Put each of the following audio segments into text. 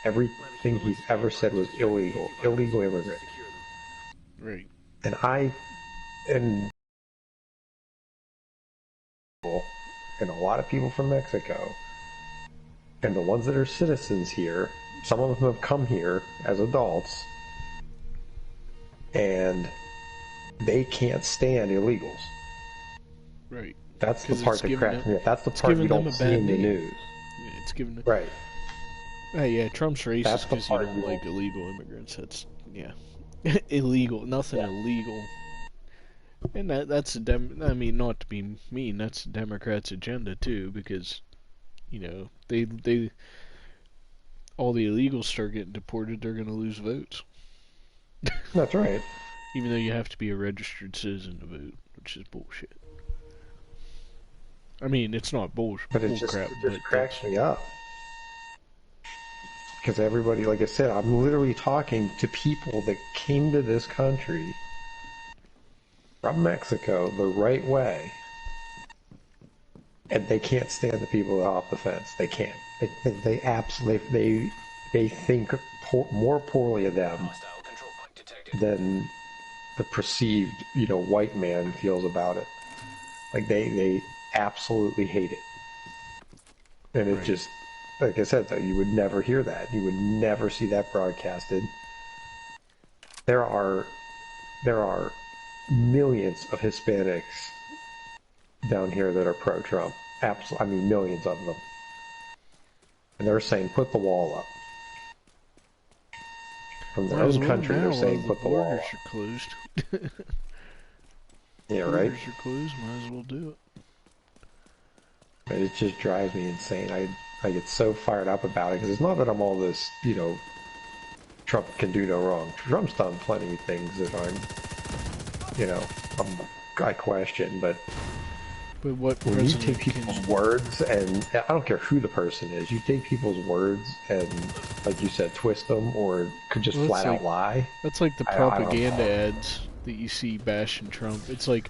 Everything he's ever said was illegal. Illegal immigrant. Right. And and a lot of people from Mexico, and the ones that are citizens here, some of them have come here as adults, and they can't stand illegals. Right. That's the part that cracks me up. That's the It's part you giving them don't a see bad in the name. news. Yeah, it's giving them... Right. Hey, yeah, Trump's That's racist the because you part don't you like don't. illegal immigrants. That's, yeah. Illegal. Nothing Yeah. illegal. And that's I mean, not to be mean, that's the Democrats' agenda too, because, you know, they all the illegals start getting deported, they're gonna lose votes. That's right. Even though you have to be a registered citizen to vote, which is bullshit. I mean, it's not bull But crap, it but just cracks that's... me up. Because everybody, like I said, I'm literally talking to people that came to this country from Mexico the right way, and they can't stand the people off the fence. They can't. They absolutely they think more poorly of them than the perceived white man feels about it. Like they absolutely hate it, and it Right. just like I said though, you would never hear that. You would never see that broadcasted. There are there are millions of Hispanics down here that are pro-Trump. Absolutely, I mean millions of them. And they're saying put the wall up. From their Might as own well country, they're now while saying the put the wall borders up. are closed. Yeah, right? Borders are closed, might as well do it. And it just drives me insane. I get so fired up about it because it's not that I'm all this, Trump can do no wrong. Trump's done plenty of things that aren't, I question, but But what when you take president people's can... words, and I don't care who the person is, you take people's words and, like you said, twist them or could just Well, flat out lie. that's like the I don't propaganda know. ads that you see bashing Trump. It's like,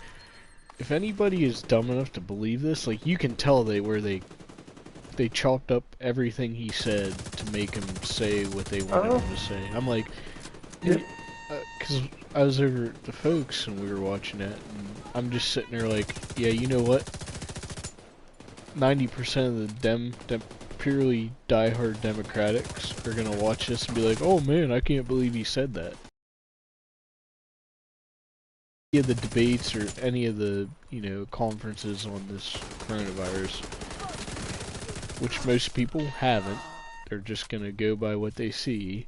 if anybody is dumb enough to believe this, like, you can tell they chalked up everything he said to make him say what they wanted Oh, him to say. I'm like, yep. because I was over at the folks and we were watching it, and I'm just sitting there like, yeah, you know what? 90% of the purely diehard Democrats are gonna watch this and be like, oh man, I can't believe he said that. Any of the debates or any of the, conferences on this coronavirus, which most people haven't, they're just gonna go by what they see,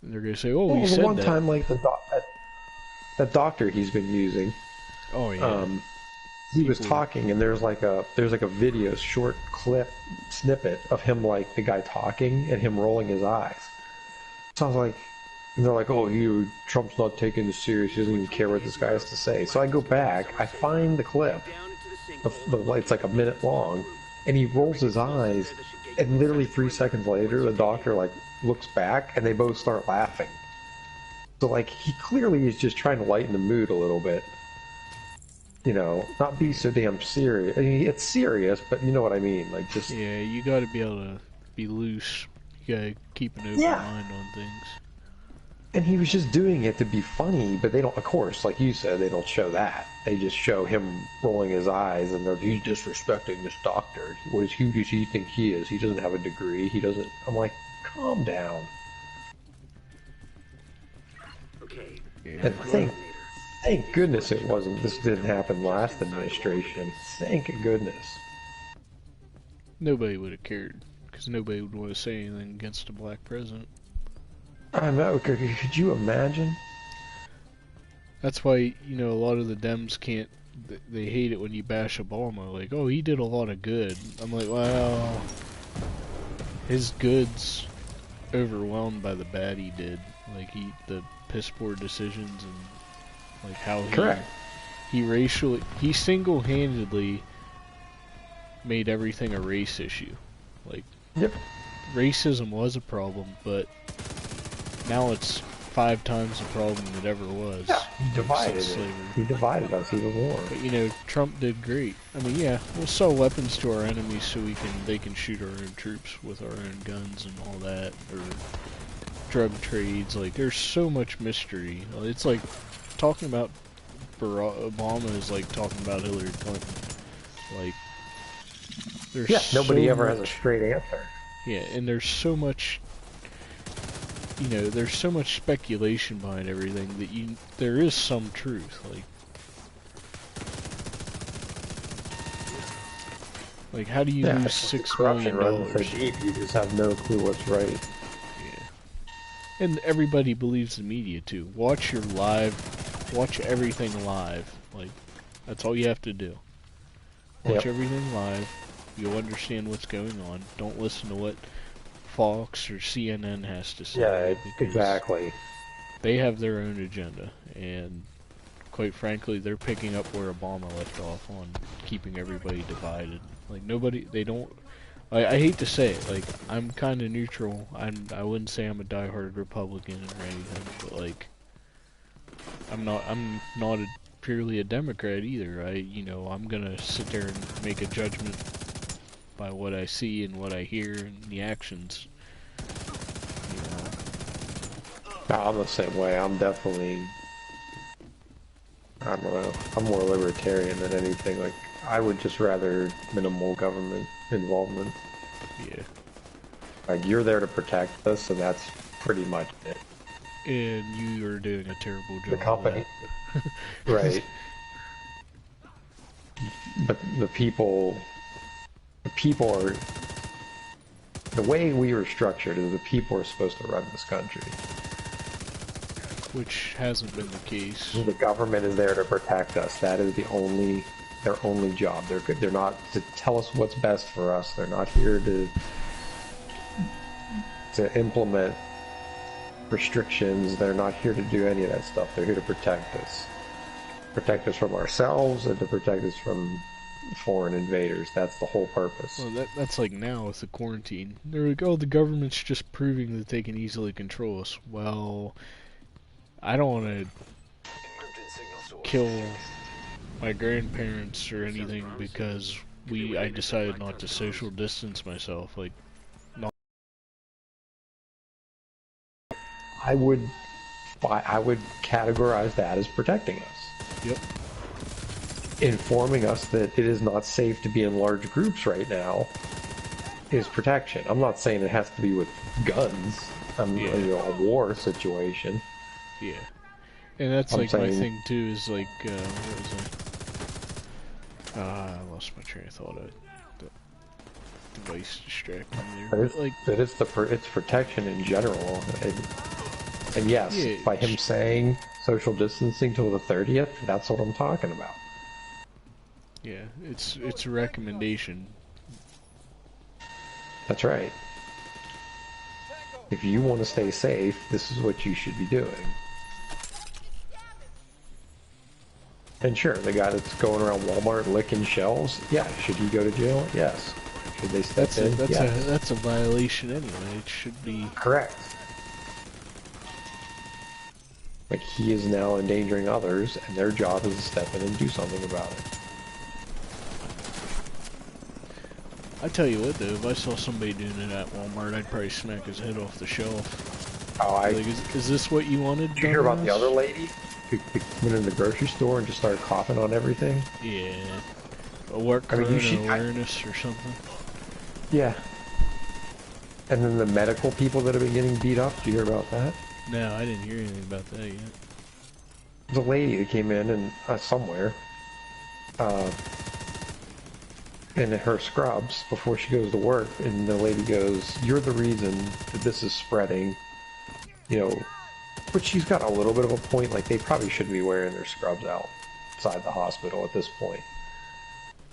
and they're gonna say, oh, he Well, the said one that. time, like that doctor he's been using, Oh yeah, um, he was people. talking, and there's like a video short clip snippet of him, like the guy talking and him rolling his eyes. So I was like, and they're like, oh, Trump's not taking this serious. He doesn't even care what this guy has to say. So I go back, I find the clip. It's like a minute long, and he rolls his eyes, and literally 3 seconds later, the doctor like looks back, and they both start laughing. So like he clearly is just trying to lighten the mood a little bit. Not be so damn serious. I mean, it's serious, but you know what I mean. Like just Yeah, you gotta be able to be loose. You gotta keep an open yeah. mind on things. And he was just doing it to be funny, but they don't. Of course, like you said, they don't show that. They just show him rolling his eyes, and he's disrespecting this doctor. Who does he think he is? He doesn't have a degree. He doesn't. I'm like, calm down. Yeah, And thank goodness it wasn't. This didn't happen last administration. Thank goodness. nobody would have cared, because nobody would want to say anything against a black president. I know. Could you imagine? That's why, a lot of the Dems can't, they hate it when you bash Obama, like, oh, he did a lot of good. I'm like, well, his good's overwhelmed by the bad he did. Like, the piss poor decisions and, like, how Correct. he single-handedly made everything a race issue. Like, Yep. racism was a problem, but now it's 5 times the problem it ever was. Yeah, he divided since it. slavery. He divided us even more. But you know, Trump did great. I mean, yeah, we'll sell weapons to our enemies so they can shoot our own troops with our own guns and all that, or drug trades. Like, there's so much mystery. It's like talking about Obama is like talking about Hillary Clinton. Like, there's nobody so ever much, has a straight answer. Yeah, and there's so much. You know, there's so much speculation behind everything that there is some truth. Like how do you lose $6 million? Runs so deep, you just have no clue what's right. Yeah, and everybody believes the media too. Watch everything live. Like that's all you have to do. Watch everything live. You'll understand what's going on. Don't listen to what Fox or CNN has to say. Yeah, exactly. They have their own agenda, and quite frankly, they're picking up where Obama left off on keeping everybody divided. Like they don't. I hate to say it. Like I'm kind of neutral. I wouldn't say I'm a diehard Republican or anything, but like I'm not purely a Democrat either. I'm gonna sit there and make a judgment by what I see and what I hear and the actions. I'm the same way. I'm definitely, I don't know, I'm more libertarian than anything. Like, I would just rather minimal government involvement. Yeah. Like, you're there to protect us, and that's pretty much it. And you are doing a terrible job. The company. Right. But the people are, the way we were structured is the people are supposed to run this country. Which hasn't been the case. The government is there to protect us. That is their only job. They're not to tell us what's best for us. They're not here to implement restrictions. They're not here to do any of that stuff. They're here to protect us. Protect us from ourselves and to protect us from foreign invaders. That's the whole purpose. Well, that's like now with the quarantine. They're like, oh, the government's just proving that they can easily control us. Well, I don't want to kill my grandparents or anything because I decided not to social distance myself. Like, not. I would categorize that as protecting us. Yep. Informing us that it is not safe to be in large groups right now is protection. I'm not saying it has to be with guns. A war situation. Yeah. And that's my thing too, is like, what was it? I lost my train of thought. The device distracted me there. It's protection in general. And yes, by him saying social distancing till the 30th, that's what I'm talking about. Yeah, it's a recommendation. That's right. If you want to stay safe, this is what you should be doing. And sure, the guy that's going around Walmart licking shelves, yeah, should he go to jail? Yes. Should they step in? Yes. That's a violation anyway. It should be... Correct. Like, he is now endangering others, and their job is to step in and do something about it. I tell you what, though, if I saw somebody doing it at Walmart, I'd probably smack his head off the shelf. Oh, like, is this what you wanted? Did you hear about the other lady who went in the grocery store and just started coughing on everything? Yeah. Awareness or something? Yeah. And then the medical people that have been getting beat up, did you hear about that? No, I didn't hear anything about that yet. There's a lady that came in and somewhere in her scrubs before she goes to work, and the lady goes, "You're the reason that this is spreading," you know, but she's got a little bit of a point. Like, they probably shouldn't be wearing their scrubs outside the hospital at this point.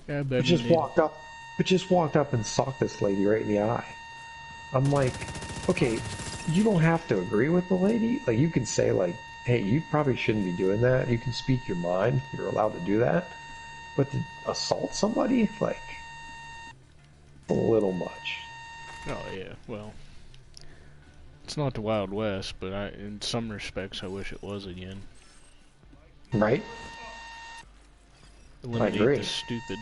Yeah, but just walked up and socked this lady right in the eye. I'm like, okay, you don't have to agree with the lady. Like, you can say, like, hey, you probably shouldn't be doing that. You can speak your mind. You're allowed to do that. But to assault somebody, like, a little much. Oh, yeah, well, It's not the Wild West, but in some respects, I wish it was again. Right? Eliminate the stupid.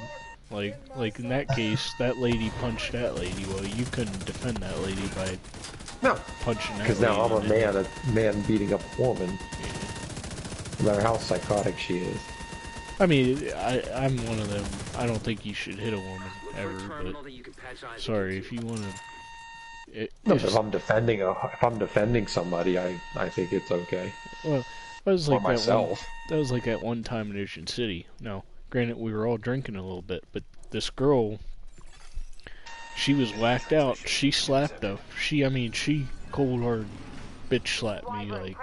Like in that case, that lady punched that lady. Well, you couldn't defend that lady by punching that lady. Because now I'm a man beating up a woman. Yeah. No matter how psychotic she is. I mean, I'm one of them. I don't think you should hit a woman ever, but sorry, if you want to... If I'm defending somebody, I think it's okay. Well, that was like myself. That was like at one time in Ocean City. Now, granted, we were all drinking a little bit, but this girl, she was whacked out. She slapped she cold hard bitch slapped me, like,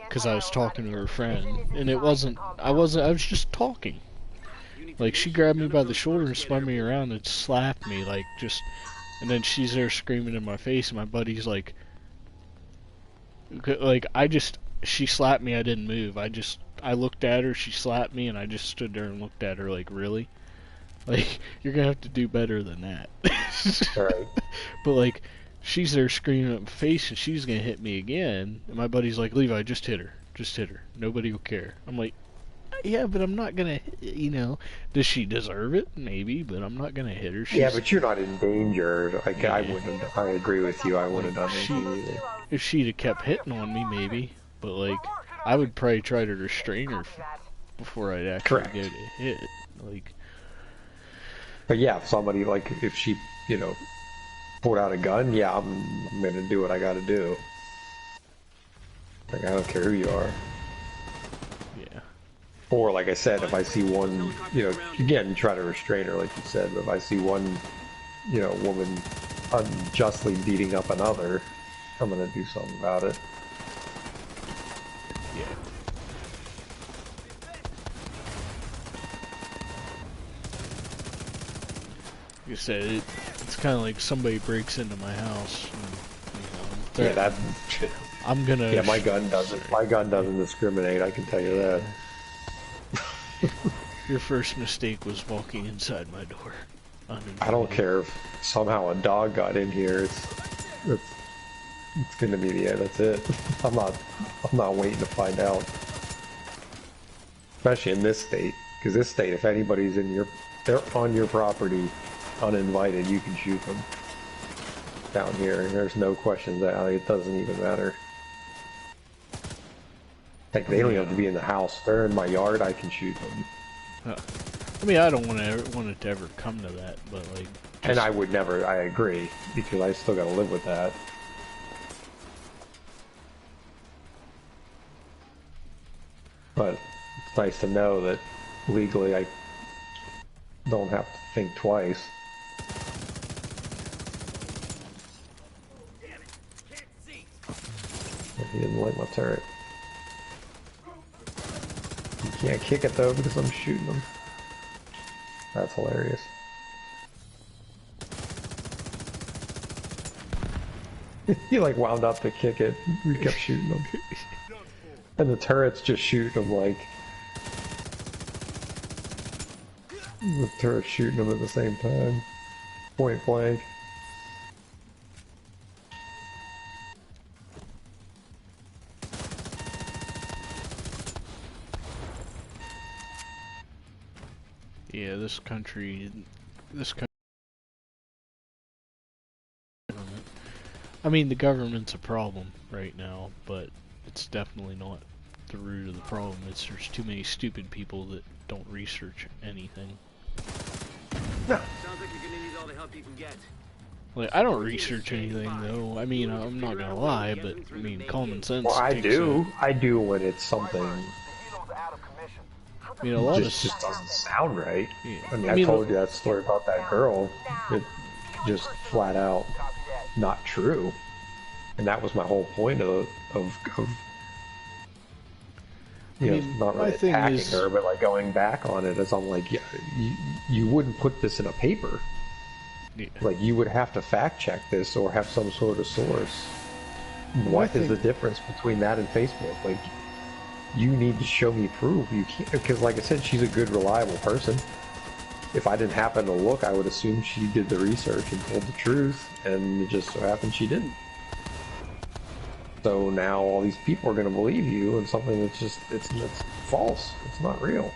because I was talking to her friend, and I was just talking. Like, she grabbed me by the shoulder and spun me around and slapped me, like, just, and then she's there screaming in my face, and my buddy's like, she slapped me, I didn't move, I looked at her, she slapped me, and I just stood there and looked at her like, really? Like, you're gonna have to do better than that. Right. But, like, she's there screaming at my face, and she's gonna hit me again, and my buddy's like, Levi, just hit her. Just hit her. Nobody will care. I'm like, yeah, but I'm not gonna, does she deserve it? Maybe, but I'm not gonna hit her. Yeah, but you're not in danger. Like, yeah. I agree with you, I wouldn't have done anything either. If she'd have kept hitting on me, maybe. But, like, I would probably try to restrain her before I'd actually go to hit. Like, but yeah, if somebody, like, if she, pulled out a gun, yeah, I'm gonna do what I gotta do. Like, I don't care who you are. yeah. Or, like I said, if I see one, again, try to restrain her, like you said, but if I see one, woman unjustly beating up another, I'm gonna do something about it. Yeah. Like I said, it's kind of like somebody breaks into my house. And, I'm gonna. Yeah, my gun doesn't discriminate. I can tell you that. Your first mistake was walking inside my door. I don't care if somehow a dog got in here. It's gonna be the end. That's it. I'm not waiting to find out. Especially in this state, because this state, if anybody's they're on your property, uninvited, you can shoot them. Down here, and there's no questions that it doesn't even matter. Like, they don't even have to be in the house. If they're in my yard, I can shoot them. I mean, I don't want it to ever come to that, but like. And I would never. I agree, because I still got to live with that. But it's nice to know that legally I don't have to think twice. He didn't like my turret. You can't kick it though because I'm shooting him. That's hilarious. He like wound up to kick it. We kept shooting him. And the turret's just shooting him like... The turret's shooting him at the same time. Point blank. Yeah, this country, I mean, the government's a problem right now, but it's definitely not the root of the problem. It's there's too many stupid people that don't research anything. No. Sounds like you're gonna need all the help you can get. Like, I don't research anything though. I mean, I'm not gonna lie, but I mean, common sense. Well, I do when it's something. I mean, a lot just doesn't sound right. Yeah. I mean, I told you that story about that girl. It just flat out not true, and that was my whole point of not really attacking her, but like going back on it as I'm like, yeah, you wouldn't put this in a paper. Yeah. Like, you would have to fact check this or have some sort of source. What is the difference between that and Facebook? Like, you need to show me proof. You can't, because like I said, she's a good, reliable person. If I didn't happen to look, I would assume she did the research and told the truth, and it just so happened she didn't. So now all these people are going to believe you in something that's just, it's false. It's not real.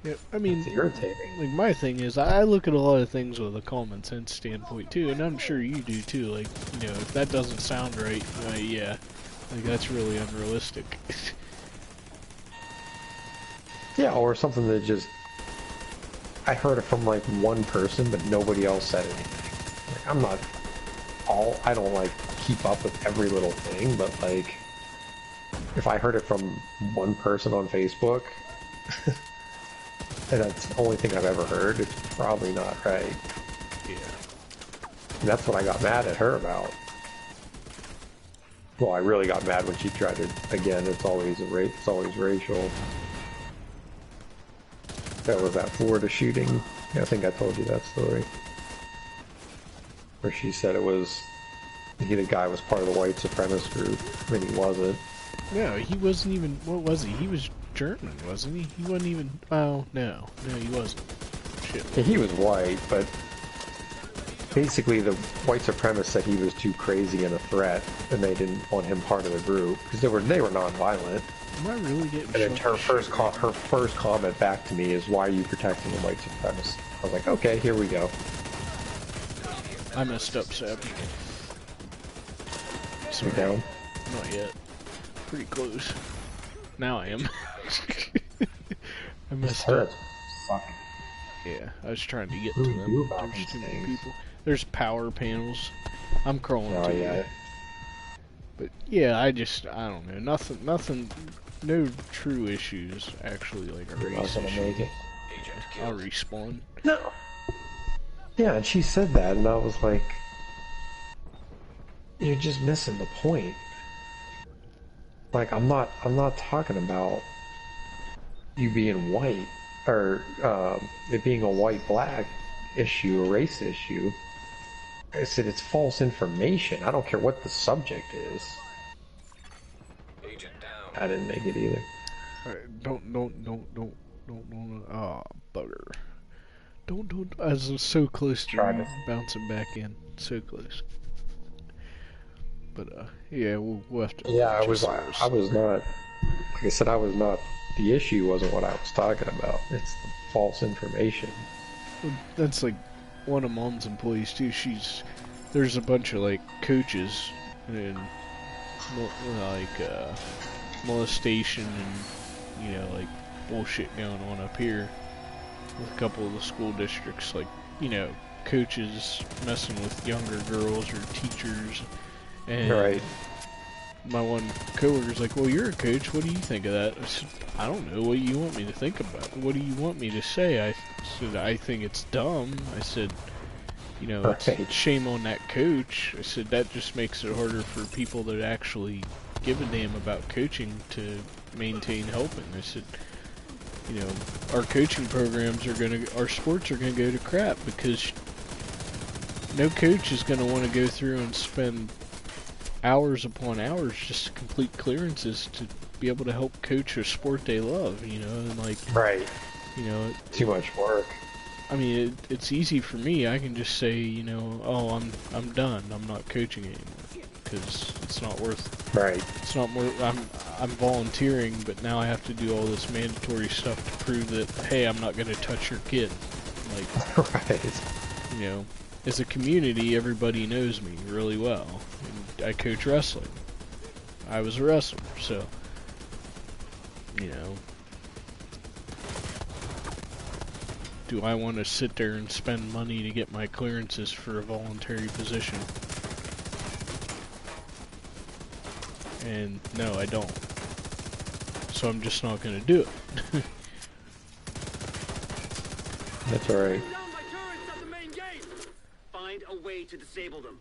Yeah, I mean, It's irritating. like my thing is, I look at a lot of things with a common sense standpoint too, and I'm sure you do too. Like, you know, if that doesn't sound right, yeah, like that's really unrealistic. Yeah, or something that just, I heard it from like one person, but nobody else said anything. Like, I don't like keep up with every little thing, but like, if I heard it from one person on Facebook, and that's the only thing I've ever heard, it's probably not right. Yeah. And that's what I got mad at her about. Well, I really got mad when she tried to, again, it's always racial. That was that Florida shooting. I think I told you that story. Where she said the guy was part of the white supremacist group, when he wasn't. No, he wasn't even, what was he? He was German, wasn't he? He wasn't even, oh, no, he wasn't. Shit. Yeah, he was white, but basically the white supremacists said he was too crazy and a threat, and they didn't want him part of the group, because they were non-violent. Am I really getting And then her first comment back to me is, "Why are you protecting the white supremacists?" I was like, "Okay, here we go." I messed up, Seb. Sit down. Not yet. Pretty close. Now I am. I messed up. Fuck. Yeah, I was trying to get What to do we them. do about There's these too many things? people. There's power panels. I'm crawling Oh to yeah. it. But yeah, I don't know. Nothing, no true issues actually like a You're not race gonna issue. make it. I'll respawn. No. Yeah, and she said that, and I was like, "You're just missing the point." Like, I'm not talking about you being white, or it being a white-black issue, a race issue. I said it's false information. I don't care what the subject is. Agent down. I didn't make it either. Alright, don't. Oh, bugger. Don't. I was so close to bouncing back in. So close. But yeah, we'll have to. Yeah, I was not. Like I said, I was not. The issue wasn't what I was talking about. It's the false information. That's like one of Mom's employees too. There's a bunch of like coaches and like molestation and like bullshit going on up here with a couple of the school districts. Like coaches messing with younger girls or teachers. And Right. my one coworker's like, "Well, you're a coach. What do you think of that?" I said, "I don't know. What do you want me to think about? What do you want me to say?" I said, "I think it's dumb." I said, it's shame on that coach. I said, that just makes it harder for people that actually give a damn about coaching to maintain helping. I said, our coaching programs our sports are gonna go to crap because no coach is gonna want to go through and spend hours upon hours just to complete clearances to be able to help coach a sport they love, and like, Right. Too much work. I mean, it's easy for me. I can just say, oh, I'm done. I'm not coaching anymore because it's not worth. Right. It's not more. I'm volunteering, but now I have to do all this mandatory stuff to prove that, hey, I'm not going to touch your kid. Like, Right. As a community, everybody knows me really well. And I coach wrestling. I was a wrestler, so do I want to sit there and spend money to get my clearances for a voluntary position? And no, I don't. So I'm just not going to do it. That's alright. Find a way to disable them.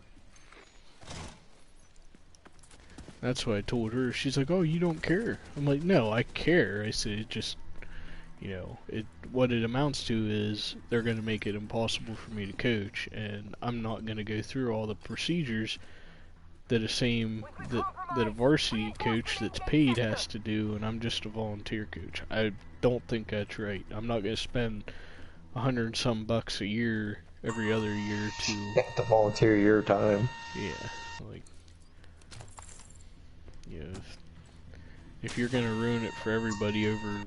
That's what I told her. She's like, "Oh, you don't care." I'm like, "No, I care." I said, "It just, what it amounts to is they're going to make it impossible for me to coach, and I'm not going to go through all the procedures that a varsity coach that's paid has to do, and I'm just a volunteer coach. I don't think that's right. I'm not going to spend $100 and some a year every other year to You have to volunteer your time. yeah, like." You know, if you're gonna ruin it for everybody over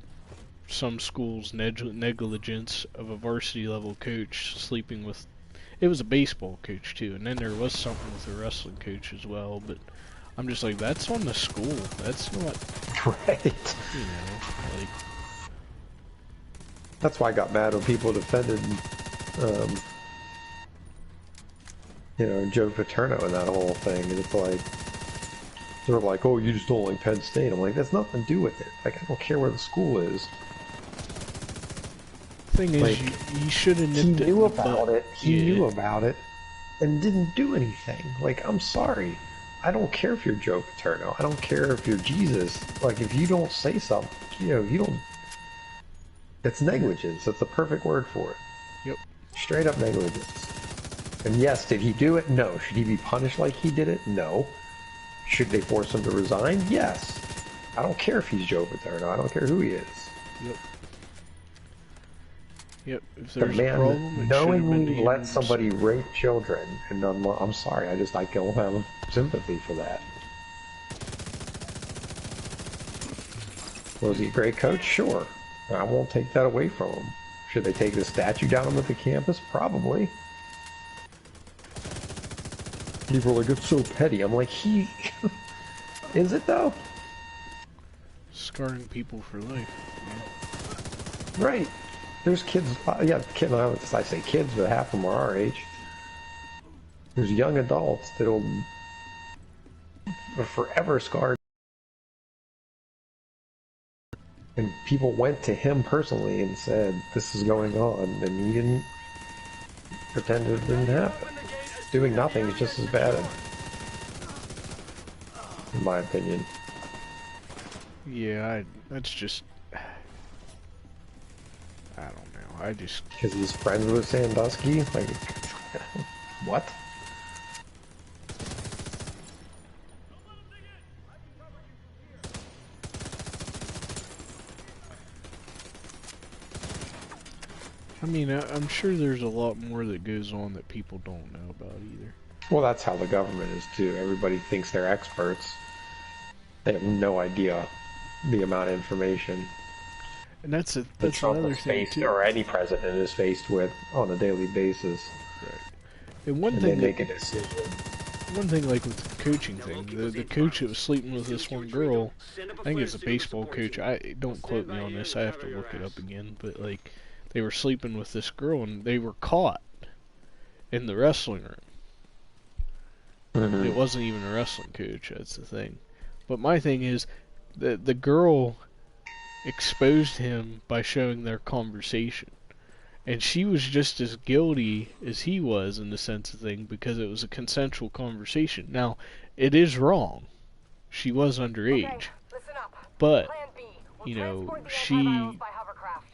some school's negligence of a varsity level coach sleeping with, it was a baseball coach too, and then there was something with a wrestling coach as well, but I'm just like, that's on the school. That's not, Right. you know, like. That's why I got mad when people defended, Joe Paterno and that whole thing. And it's like, they're like, oh, you just don't like Penn State. I'm like, that's nothing to do with it. Like, I don't care where the school is. Thing is, like, he should have nipped it. He knew about it. He knew about it and didn't do anything. Like, I'm sorry. I don't care if you're Joe Paterno. I don't care if you're Jesus. Like, if you don't say something, you don't... It's negligence. That's the perfect word for it. Yep. Straight up negligence. And yes, did he do it? No. Should he be punished like he did it? No. Should they force him to resign? Yes. I don't care if he's Joe Paterno. I don't care who he is. Yep. Yep. If there's the man a problem, knowingly let somebody rape children, and I'm sorry, I don't have sympathy for that. Was he a great coach? Sure. I won't take that away from him. Should they take the statue down at the campus? Probably. People are like, it's so petty. I'm like, is it though? Scarring people for life. Yeah. Right. There's kids, I say kids, but half of them are our age. There's young adults that'll are forever scarred. And people went to him personally and said, this is going on, and he didn't pretend it didn't happen. Doing nothing is just as bad, in my opinion. Yeah, that's just... I don't know, I just... Because he's friends with Sandusky? Like, what? I mean, I'm sure there's a lot more that goes on that people don't know about either. Well, that's how the government is too. Everybody thinks they're experts. They have no idea the amount of information. And that's another thing too. Or any president is faced with on a daily basis. Right. And they make a decision. One thing, like with the coaching thing, the coach that was sleeping with this one girl, I think it's a baseball coach. Don't quote me on this. I have to look it up again. But like, they were sleeping with this girl and they were caught in the wrestling room. Mm-hmm. It wasn't even a wrestling coach. That's the thing. But my thing is, the girl exposed him by showing their conversation. And she was just as guilty as he was in the sense of thing because it was a consensual conversation. Now, it is wrong. She was underage. Okay, listen up. But, We'll you know, she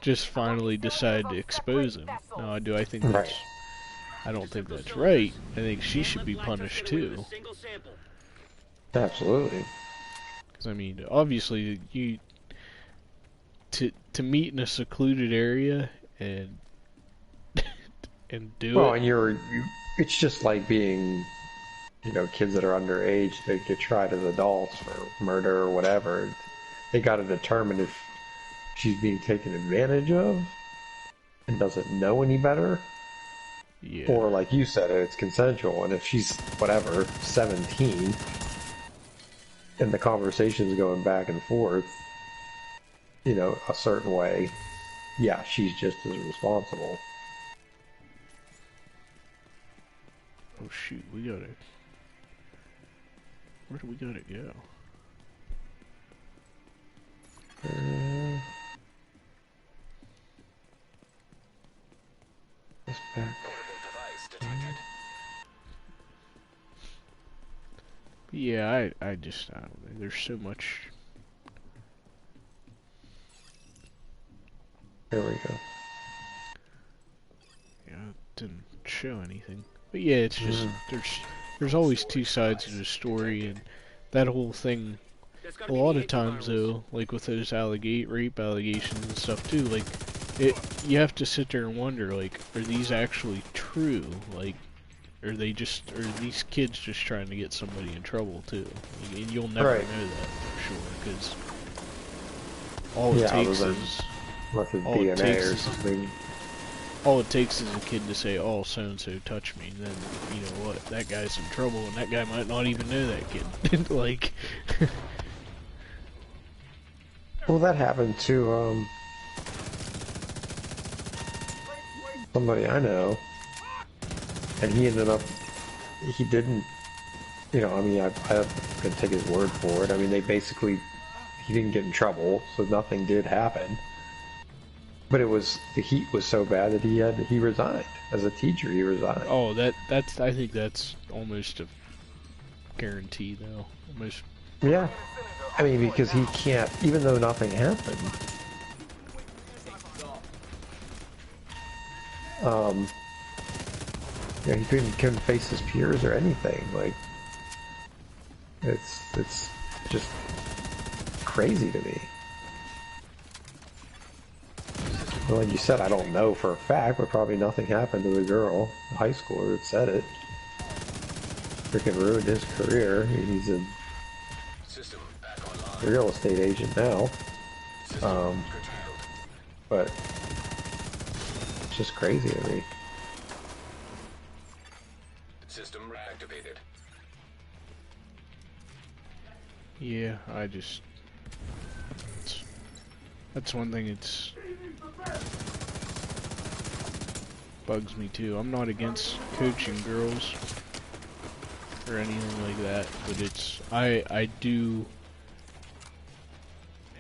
just finally decided to expose him. Now, do I think that's... Right. I don't think that's right. I think she should be punished too. Absolutely. Because, I mean, obviously, to meet in a secluded area and do well, it. And it's just like being, kids that are underage that get tried as adults for murder or whatever. They got to determine if she's being taken advantage of and doesn't know any better. Yeah. Or like you said, it's consensual, and if she's, 17, and the conversation's going back and forth, a certain way, yeah, she's just as responsible. Oh shoot, where do we gotta go? This back. Yeah, I don't know. There's so much. There we go. Yeah, it didn't show anything. But yeah, it's just there's always two sides to the story, and that whole thing. A lot of times though, like with those rape allegations and stuff too, like you have to sit there and wonder, like, are these actually true? Like, or these kids just trying to get somebody in trouble too. And you'll never Right. know that for sure, because all it Yeah, takes other than is unless it's all it DNA takes or is something. all it takes is a kid to say, "Oh, so and so touched me," and then you know what, that guy's in trouble, and that guy might not even know that kid. Like, Well, that happened to somebody I know, and he ended up. He didn't. You know, I mean, I can take his word for it. I mean, they basically he didn't get in trouble, so nothing did happen. But it was the heat was so bad that he resigned as a teacher. He resigned. oh, that's I think that's almost a guarantee though. Almost. Yeah, I mean because he can't, even though nothing happened. Um, yeah, he couldn't face his peers or anything. Like it's just crazy to me. And like you said, I don't know for a fact, but probably nothing happened to the girl, the high schooler that said it. Freaking ruined his career. He's a real estate agent now. But it's just crazy to me. System reactivated. Yeah, that's one thing it's bugs me too. I'm not against coaching girls or anything like that, but I do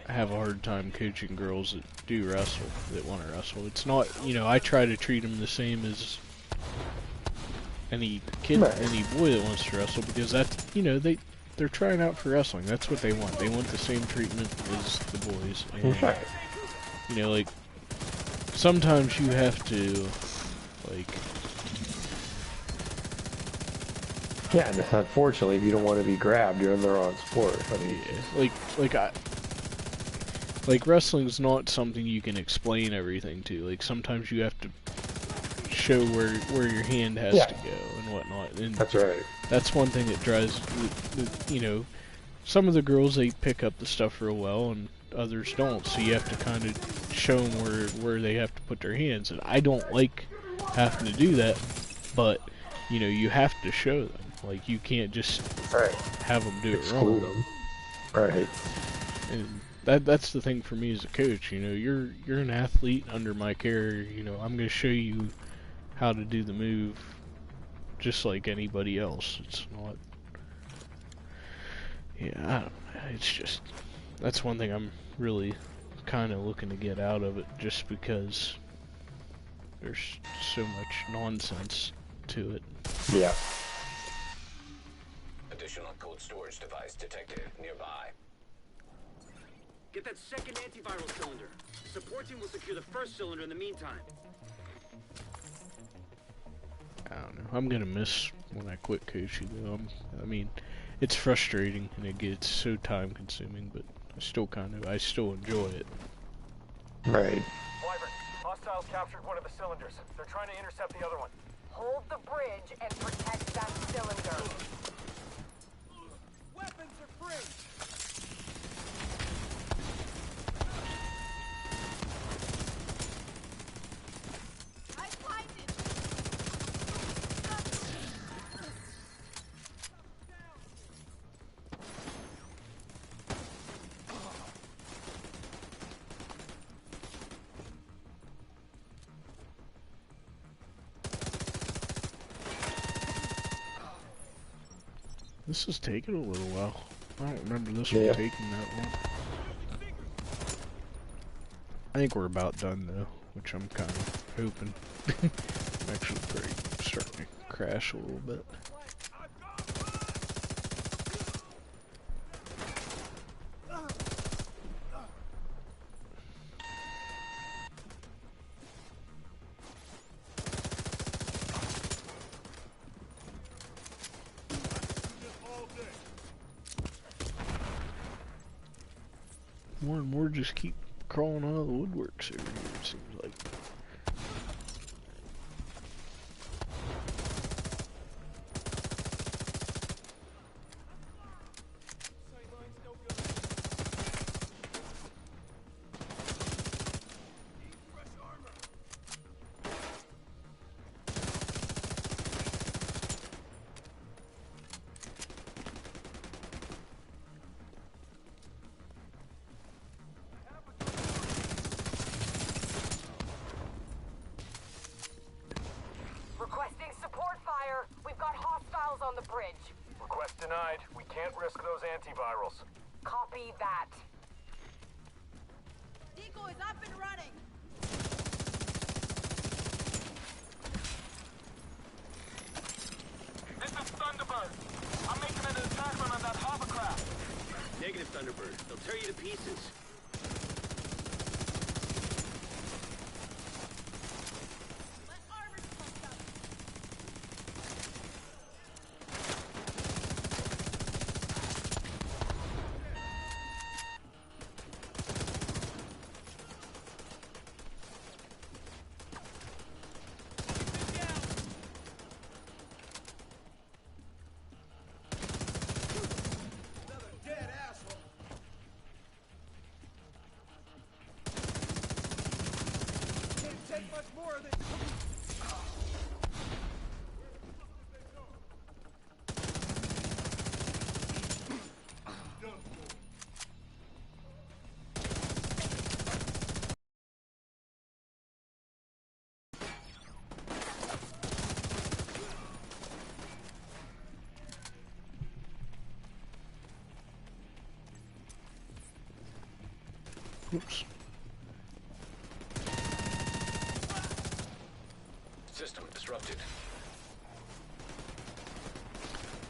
have a hard time coaching girls that do wrestle, that want to wrestle. It's not, you know, I try to treat them the same as any kid, Right. any boy that wants to wrestle, because that's, you know, they're trying out for wrestling. That's what they want. They want the same treatment as the boys. And, Right. you know, like, sometimes you have to, like... Yeah, and unfortunately, if you don't want to be grabbed, you're in the wrong sport. I mean, Yeah, like wrestling's not something you can explain everything to. Like, sometimes you have to show where your hand has Yeah. to go and whatnot. And that's right. that's one thing that drives, you know, some of the girls, they pick up the stuff real well, and others don't. So you have to kind of show them where they have to put their hands. And I don't like having to do that, but, you know, you have to show them. Like, you can't just Right. have them do it Exclude wrong. them. Right. And that's the thing for me as a coach. You know, you're an athlete under my care. You know, I'm going to show you how to do the move just like anybody else. It's not... Yeah, I don't know. It's just... That's one thing I'm really kind of looking to get out of it, just because there's so much nonsense to it. Yeah. Additional cold storage device detected nearby. Get that second antiviral cylinder. The support team will secure the first cylinder in the meantime. I don't know. I'm gonna miss when I quit coaching though. I mean, it's frustrating and it gets so time consuming, but I still enjoy it. Right. Wyvern, hostiles captured one of the cylinders. They're trying to intercept the other one. Hold the bridge and protect that cylinder. Weapons are free! I find it. This is taking a little while. I don't remember this Yeah. one taking that long. I think we're about done though, which I'm kind of hoping. I'm actually starting to crash a little bit. More and more just keep crawling out of the woodworks over here, it seems like. Hostiles on the bridge. Request denied. We can't risk those antivirals. Copy that. Decoys up and running. This is Thunderbird. I'm making an attachment on that hovercraft. Negative, Thunderbird. They'll tear you to pieces. My armor's pumped up. Oops. System disrupted.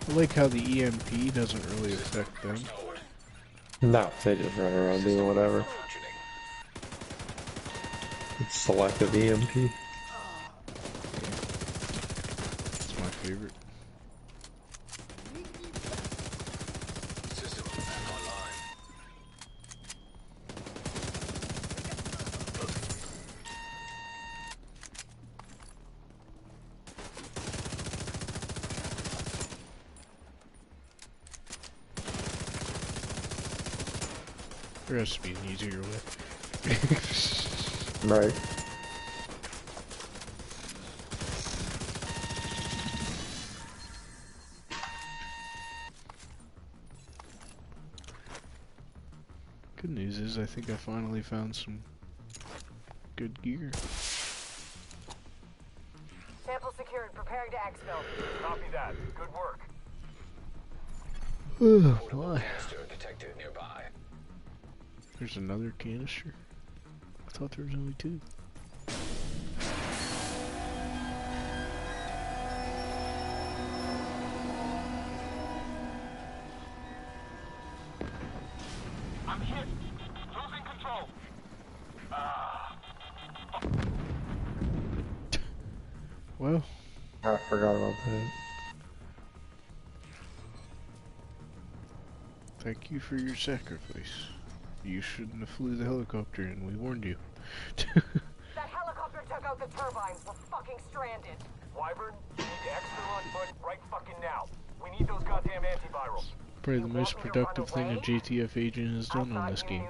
I like how the EMP doesn't really affect them. Restored. No, they just run around doing whatever. Functioning. It's selective EMP. It's my favorite. System back online. There has to be an easier way. Right. Good news is I think I finally found some good gear. Sample secured. Preparing to exfil. Copy that. Good work. Oh, Portable my. canister detected nearby. There's another canister. I thought there was only two. I'm hit. Losing control. Well, I forgot about that. thank you for your sacrifice. You shouldn't have flew the helicopter and we warned you. That helicopter took out the turbines. We're fucking stranded. Wyvern, you need to exfil on foot right fucking now. We need those goddamn antivirals. Probably the most productive thing a JTF agent has done on this game.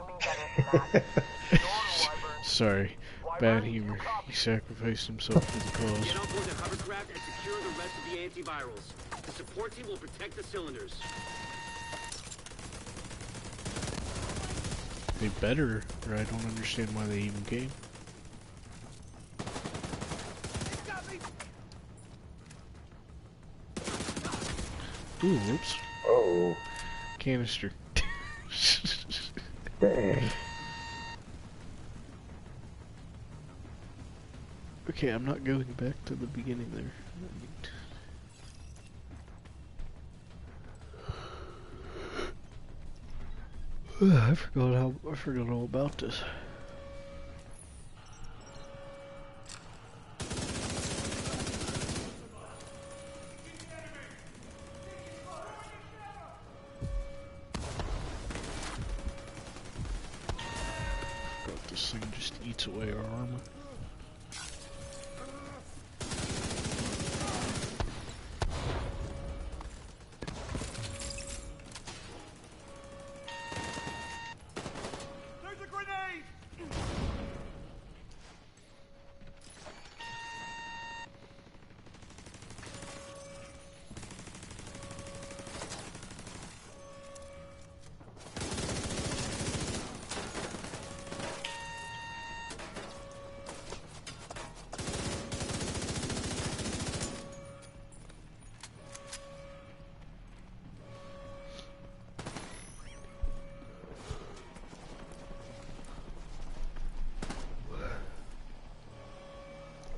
Sorry, bad humor. He sacrificed himself for the cause. Get on board the hovercraft and secure the rest of the antivirals. The support team will protect the cylinders. They better, or I don't understand why they even came. Ooh, whoops. Oh, Canister. dang. Okay, I'm not going back to the beginning there. I forgot all about this. Forgot this thing just eats away our armor. There's a grenade!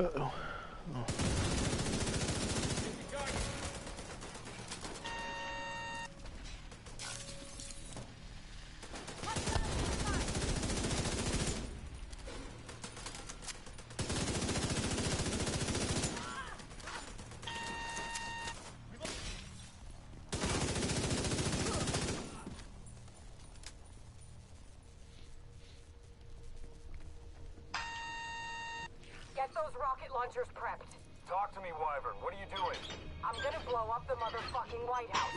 Uh-oh. Oh. Get those rocket launchers prepped. Talk to me, Wyvern. What are you doing? I'm gonna blow up the motherfucking White House.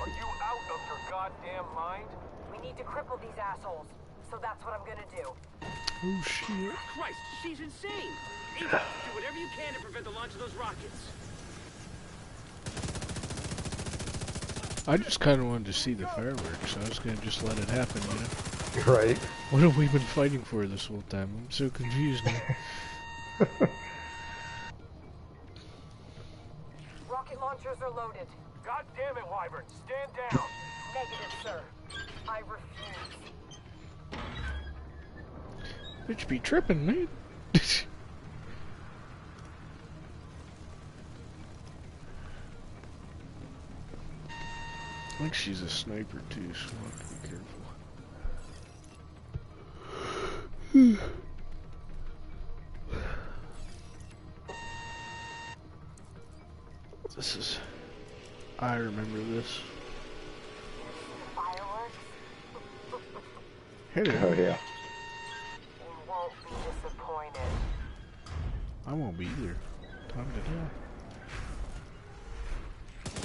Are you out of your goddamn mind? We need to cripple these assholes. So that's what I'm gonna do. Oh shit. Christ, she's insane! Ava, do whatever you can to prevent the launch of those rockets. I just kind of wanted to see the fireworks. I was gonna just let it happen, you know? Right. What have we been fighting for this whole time? I'm so confused now. Rocket launchers are loaded. God damn it, Wyvern. Stand down. Negative, sir. I refuse. Bitch be tripping, man. I think she's a sniper too, so I have to be careful. This is... I remember this. Fireworks? Hey there. Oh yeah. You won't be disappointed. I won't be either. Time to die.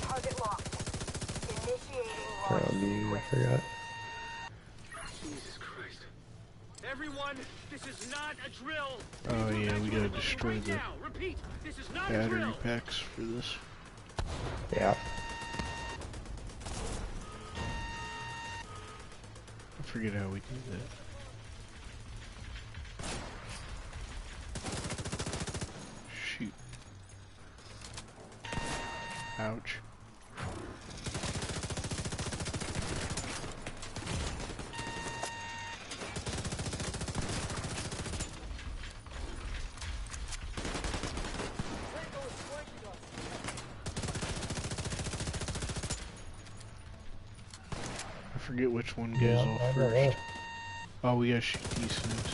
Target locked. Initiating Oh, launch me, I sequence. forgot. Jesus Christ. Everyone, this is not a drill! Oh yeah, we gotta Evacuate destroy right the now. Repeat, this is not a battery drill! packs for this. Yeah. I forget how we do that. Shoot. Ouch. I forget which one goes Yeah, off I know first. that. Oh, we gotta shoot these things.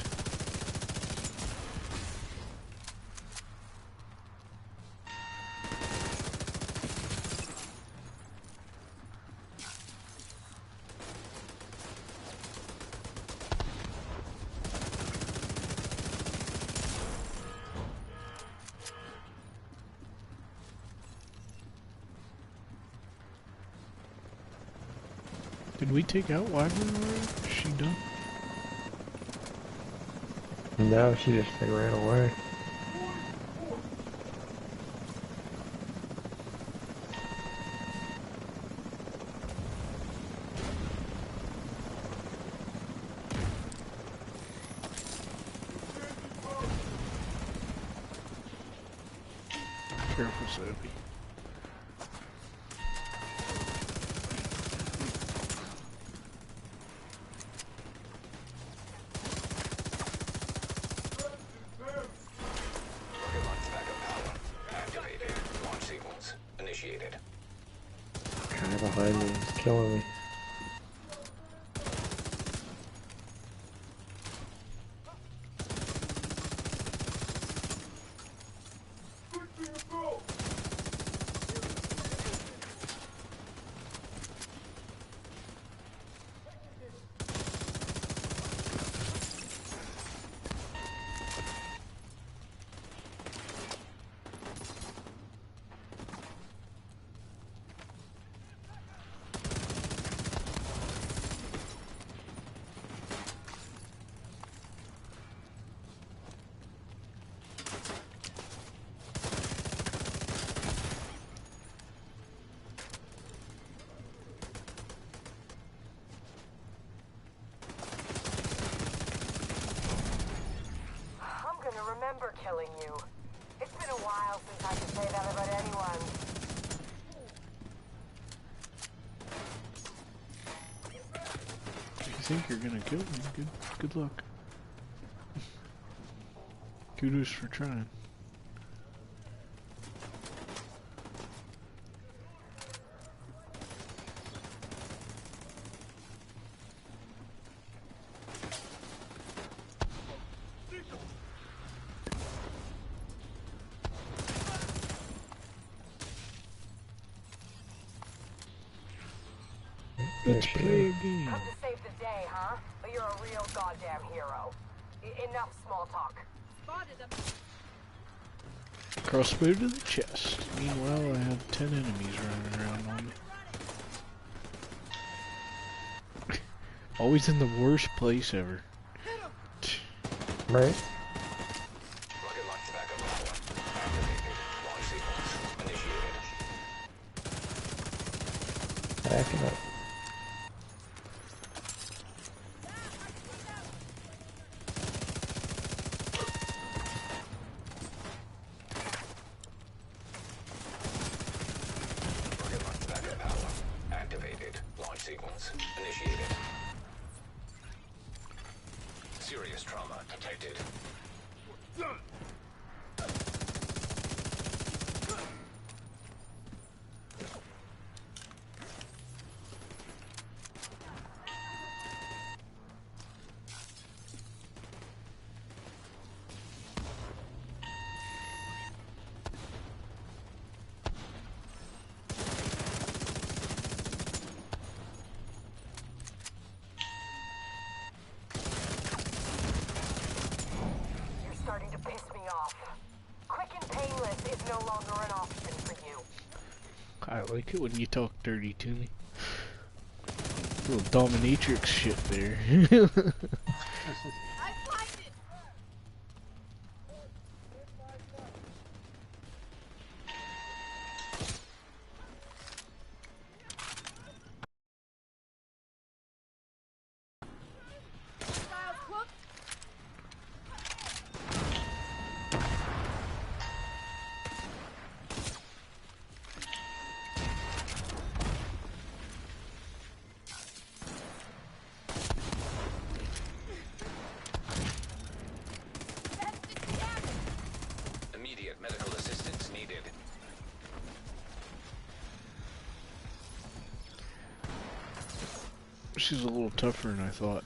Did we take out Wyvern already? Is she done? No, she just like, ran away. Careful, Sophie. Rocket launch backup power activated. Launch sequence initiated. Guy behind me is killing me. I'm gonna remember killing you. It's been a while since I could say that about anyone. If you think you're gonna kill me, good luck. Kudos for trying. Let's she play is. a game. Come to save the day, huh? But you're a real goddamn hero. Enough small talk. Spotted him. Crossbow to the chest. Meanwhile, I have 10 enemies running around on me. Always in the worst place ever. Right? Rocket launch backup power. Activated. Launch sequence initiated. Backing up. Rocket launch backup power. Activated. Launch sequence initiated. Serious trauma detected. You're starting to piss me off. Quick and painless is no longer an option for you. I like it when you talk dirty to me. Little dominatrix shit there. I find it. Styles cooked. Tested damage. Immediate medical assistance needed. She's a little tougher than I thought.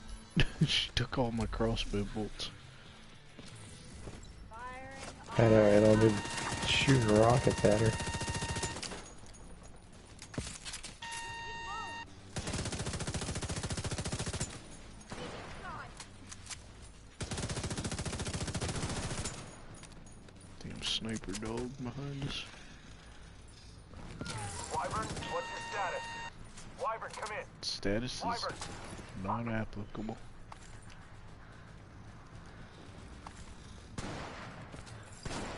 She took all my crossbow bolts. Firing. I know, and I've been shooting rockets at her. Damn sniper dog behind us. Wyvern, what's your status? Wyvern, come in. Status is Wyvern. not applicable.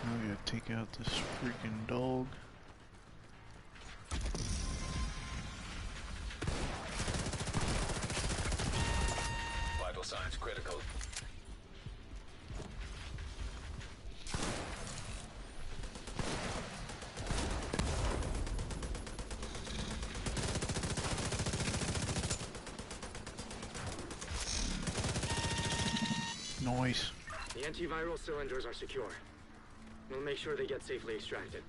Now I gotta take out this freaking dog. Vital signs critical. Nice. The antiviral cylinders are secure. We'll make sure they get safely extracted.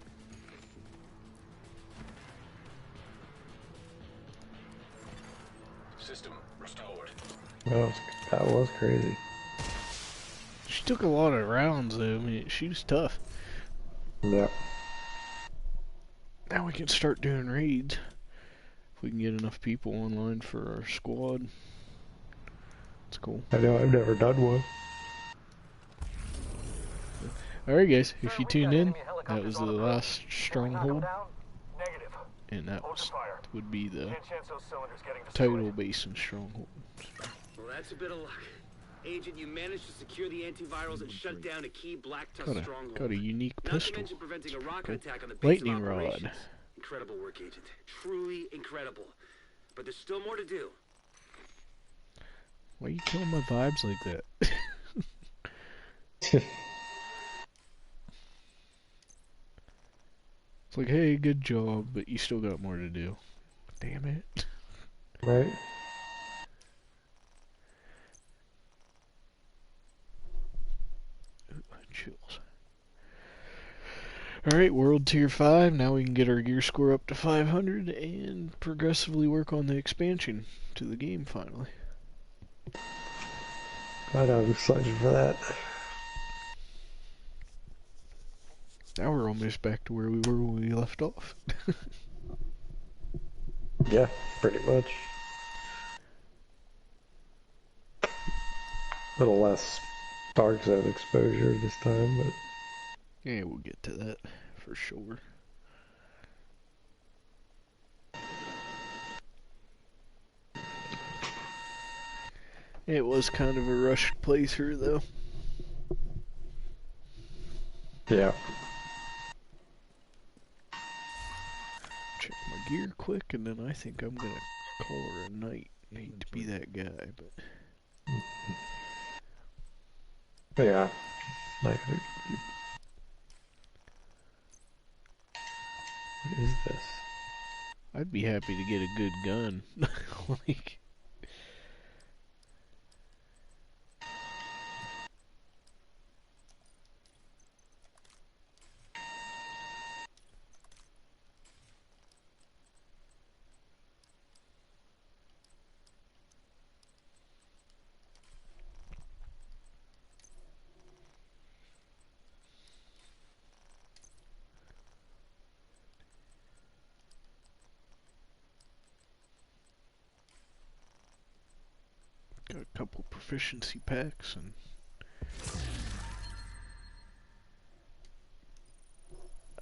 System restored. That was crazy. She took a lot of rounds though. I mean, she was tough. Yeah. Now we can start doing raids. If we can get enough people online for our squad. It's cool. I know, I've never done one. Alright guys, Sir, if you we've tuned got in, enemy that helicopters was the on approach. last Can we knock 'em stronghold. down? Negative. And that Open was fire. would be the Can't chance those cylinders getting Tidal destroyed. Basin Stronghold. Well, that's a bit of luck. Agent, you managed to secure the antivirals and shut down a key Black Tusk stronghold. Got a unique Not to pistol. mention preventing a rocket Cool. attack on the base Lightning of rod. operations. Incredible work, Agent. Truly incredible. But there's still more to do. Why are you killing my vibes like that? It's like, hey, good job, but you still got more to do. Damn it. Right? Ooh, chills. Alright, World Tier 5. Now we can get our gear score up to 500 and progressively work on the expansion to the game finally. God, I'm excited for that. Now we're almost back to where we were when we left off. Yeah, pretty much. little less dark zone exposure this time, but Yeah, we'll get to that for sure. It was kind of a rushed playthrough, though. yeah. Check my gear quick, and then I think I'm gonna call her a night. I hate to be that guy, but Yeah. Like, what is this? I'd be happy to get a good gun. Like, got a couple proficiency packs and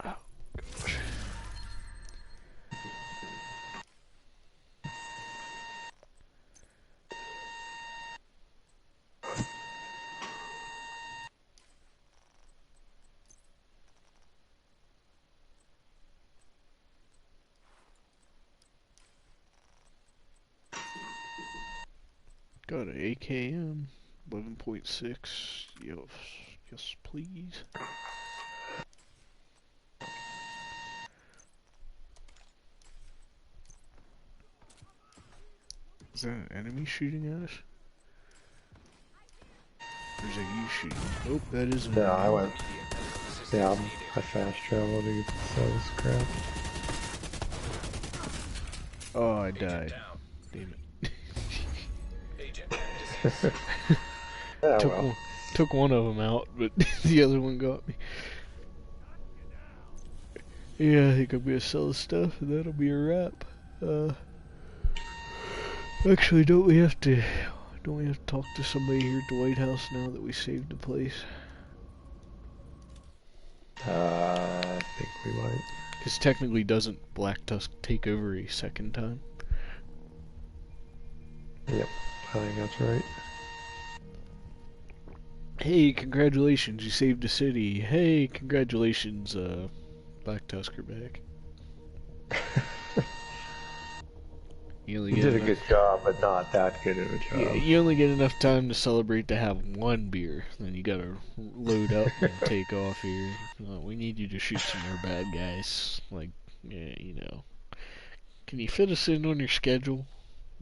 oh gosh. Got an AKM 11.6. Yes, yes, please. Is that an enemy shooting at us? Or is that you shooting? Oh, that is an Yeah, I enemy. went. Yeah, I fast traveled to get this crap. Oh, I died. Damn it. Yeah, took well. one, took one of them out, but the other one got me. Yeah, I think I'm gonna sell the stuff, and that'll be a wrap. Actually, don't we have to talk to somebody here at the White House now that we saved the place? I think we might. Because technically, doesn't Black Tusk take over a second time? Yep, I think that's right. Hey, congratulations, you saved the city. Hey, congratulations, Black Tusker back. You only You get did a enough, good job, but not that good of a job. yeah, you only get enough time to celebrate to have one beer. Then you gotta load up and take off here. We need you to shoot some more bad guys. Like, yeah, you know. Can you fit us in on your schedule?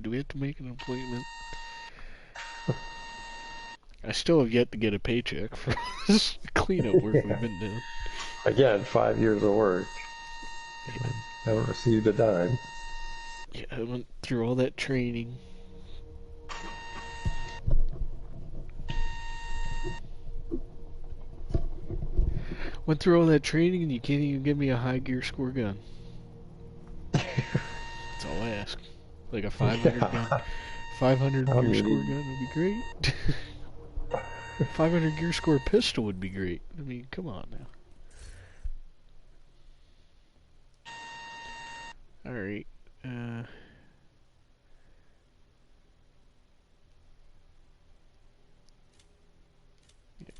Do we have to make an appointment? I still have yet to get a paycheck for this cleanup work we've been doing. Again, 5 years of work. Haven't received a dime. Yeah, I went through all that training. Went through all that training and you can't even give me a high gear score gun. That's all I ask. Like a 500 gun. 500 I gear mean- score gun would be great. 500 gear score pistol would be great. I mean, come on now. Alright. Yeah,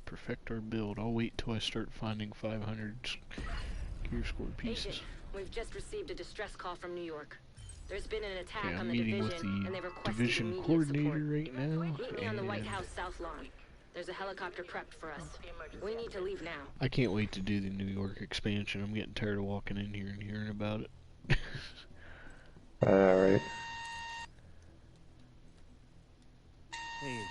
perfect our build. I'll wait till I start finding 500 gear score pieces. Agent, we've just received a distress call from New York. There's been an attack Okay, on I'm the meeting with division, and they the requested division immediate coordinator support. right now. Meet me on the White And House South Lawn. There's a helicopter prepped for us. We need to leave now. I can't wait to do the New York expansion. I'm getting tired of walking in here and hearing about it. Alright. Hey, Agent.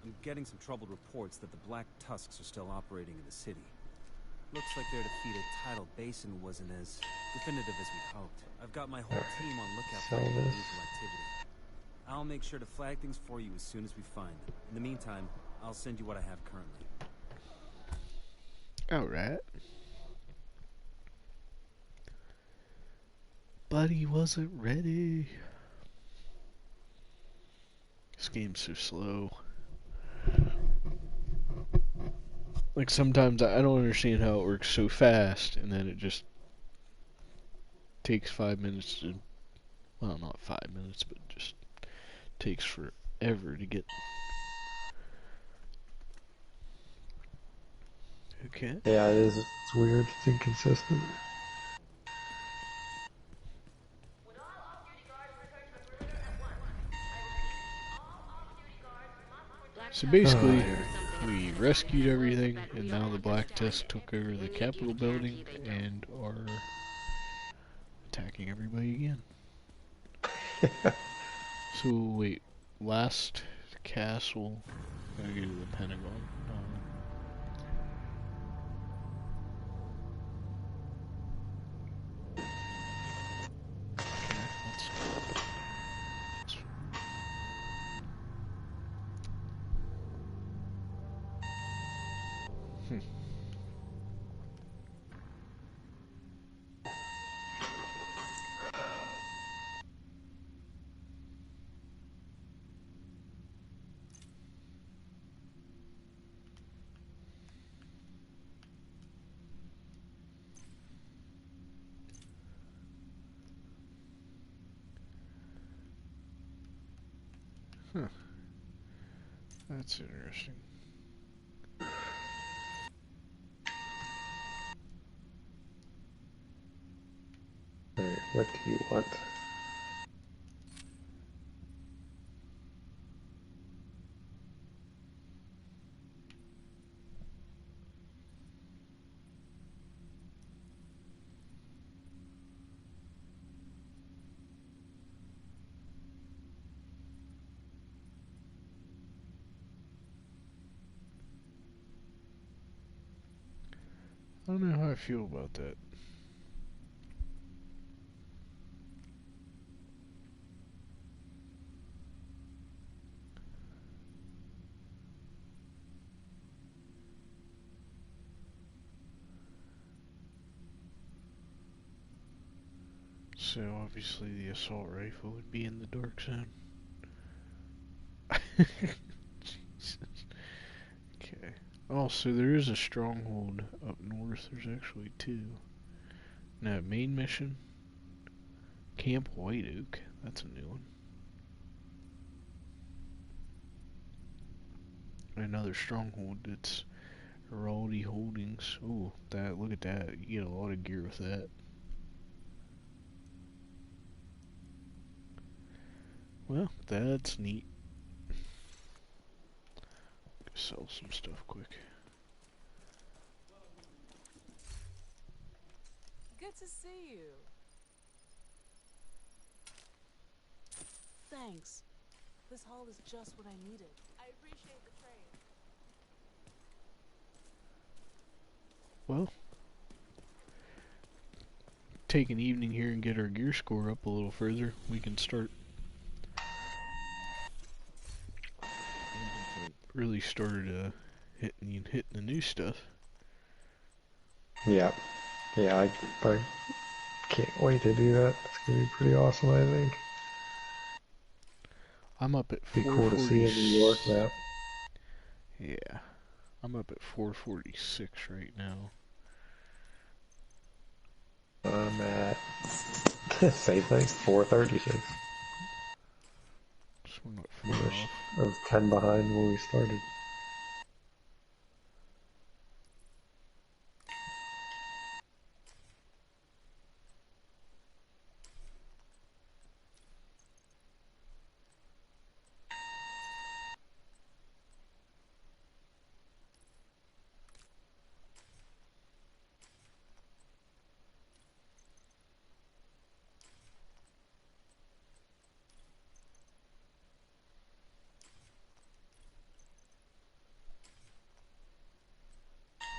I'm getting some troubled reports that the Black Tusks are still operating in the city. Looks like their defeat at Tidal Basin wasn't as definitive as we hoped. I've got my whole team on lookout for Sell any this. unusual activity. I'll make sure to flag things for you as soon as we find them. In the meantime, I'll send you what I have currently. Alright. But he wasn't ready. This game's so slow. Like sometimes I don't understand how it works so fast, and then it just takes 5 minutes to, well, not 5 minutes, but just takes forever to get. Okay. Yeah, it is. It's weird. It's inconsistent. So basically, Oh, we rescued everything, and now the Black Tusk took over the Capitol building and are attacking everybody again. So wait, last castle. Gotta go to the Pentagon. Okay, hmm. Huh. That's interesting. alright, what do you want? I don't know how I feel about that. So obviously the assault rifle would be in the dark zone. Jesus. Okay. Oh, so there is a stronghold up north. There's actually two. No, main mission. Camp White Oak. That's a new one. Another stronghold. It's Heraldi Holdings. Oh, that! Look at that. You get a lot of gear with that. Well, that's neat. Sell some stuff quick. Good to see you. Thanks. This haul is just what I needed. I appreciate the trade. Well, take an evening here and get our gear score up a little further. We can start really started hitting the new stuff. Yeah. Yeah, I can't wait to do that. It's gonna be pretty awesome, I think. I'm up at Be cool to see a New York map. Yeah. I'm up at 446 right now. I'm at same thing, 436. So we're not far off. I was 10 behind when we started.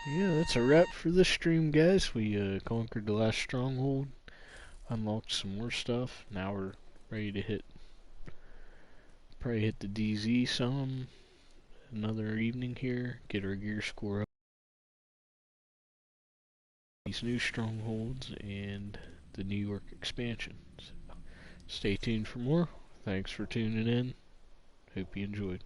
Yeah, that's a wrap for this stream, guys. We conquered the last stronghold, unlocked some more stuff. Now we're ready to probably hit the DZ some. Another evening here, get our gear score up. These new strongholds and the New York expansion. So stay tuned for more. Thanks for tuning in. Hope you enjoyed.